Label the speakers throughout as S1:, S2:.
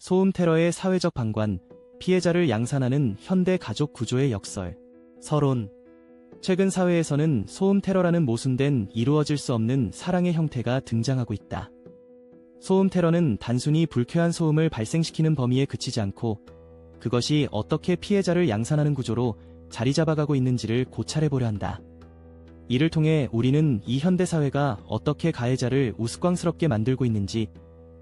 S1: 소음 테러의 사회적 방관, 피해자를 양산하는 현대 가족 구조의 역설. 서론. 최근 사회에서는 소음 테러라는 모순된 이루어질 수 없는 사랑의 형태가 등장하고 있다. 소음 테러는 단순히 불쾌한 소음을 발생시키는 범위에 그치지 않고 그것이 어떻게 피해자를 양산하는 구조로 자리 잡아가고 있는지를 고찰해보려 한다. 이를 통해 우리는 이 현대사회가 어떻게 가해자를 우스꽝스럽게 만들고 있는지,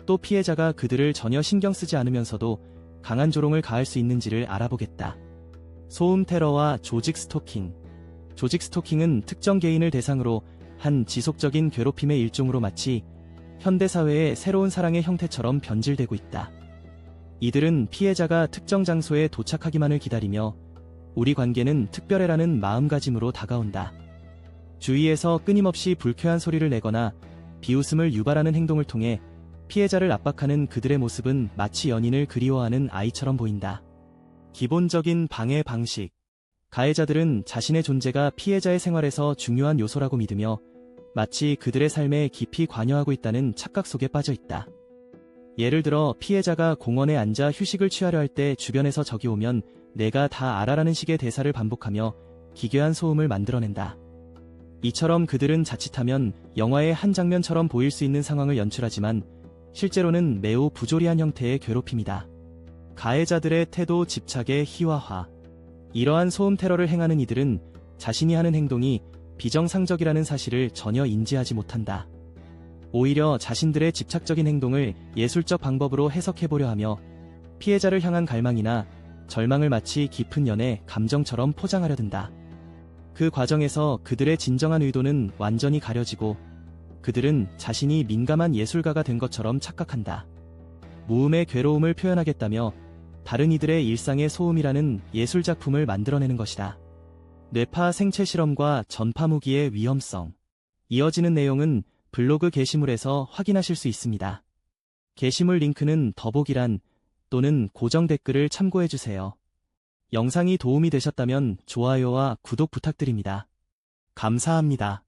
S1: 또 피해자가 그들을 전혀 신경 쓰지 않으면서도 강한 조롱을 가할 수 있는지를 알아보겠다. 소음 테러와 조직 스토킹. 조직 스토킹은 특정 개인을 대상으로 한 지속적인 괴롭힘의 일종으로 마치 현대사회의 새로운 사랑의 형태처럼 변질되고 있다. 이들은 피해자가 특정 장소에 도착하기만을 기다리며 우리 관계는 특별해라는 마음가짐으로 다가온다. 주위에서 끊임없이 불쾌한 소리를 내거나 비웃음을 유발하는 행동을 통해 피해자를 압박하는 그들의 모습은 마치 연인을 그리워하는 아이처럼 보인다. 기본적인 방해 방식. 가해자들은 자신의 존재가 피해자의 생활에서 중요한 요소라고 믿으며 마치 그들의 삶에 깊이 관여하고 있다는 착각 속에 빠져 있다. 예를 들어 피해자가 공원에 앉아 휴식을 취하려 할 때 주변에서 적이 오면 내가 다 알아라는 식의 대사를 반복하며 기괴한 소음을 만들어낸다. 이처럼 그들은 자칫하면 영화의 한 장면처럼 보일 수 있는 상황을 연출하지만 실제로는 매우 부조리한 형태의 괴롭힘이다. 가해자들의 태도 집착의 희화화. 이러한 소음 테러를 행하는 이들은 자신이 하는 행동이 비정상적이라는 사실을 전혀 인지하지 못한다. 오히려 자신들의 집착적인 행동을 예술적 방법으로 해석해보려 하며 피해자를 향한 갈망이나 절망을 마치 깊은 연애 감정처럼 포장하려 든다. 그 과정에서 그들의 진정한 의도는 완전히 가려지고 그들은 자신이 민감한 예술가가 된 것처럼 착각한다. 무음의 괴로움을 표현하겠다며 다른 이들의 일상의 소음이라는 예술작품을 만들어내는 것이다. 뇌파 생체 실험과 전파 무기의 위험성. 이어지는 내용은 블로그 게시물에서 확인하실 수 있습니다. 게시물 링크는 더보기란 또는 고정 댓글을 참고해주세요. 영상이 도움이 되셨다면 좋아요와 구독 부탁드립니다. 감사합니다.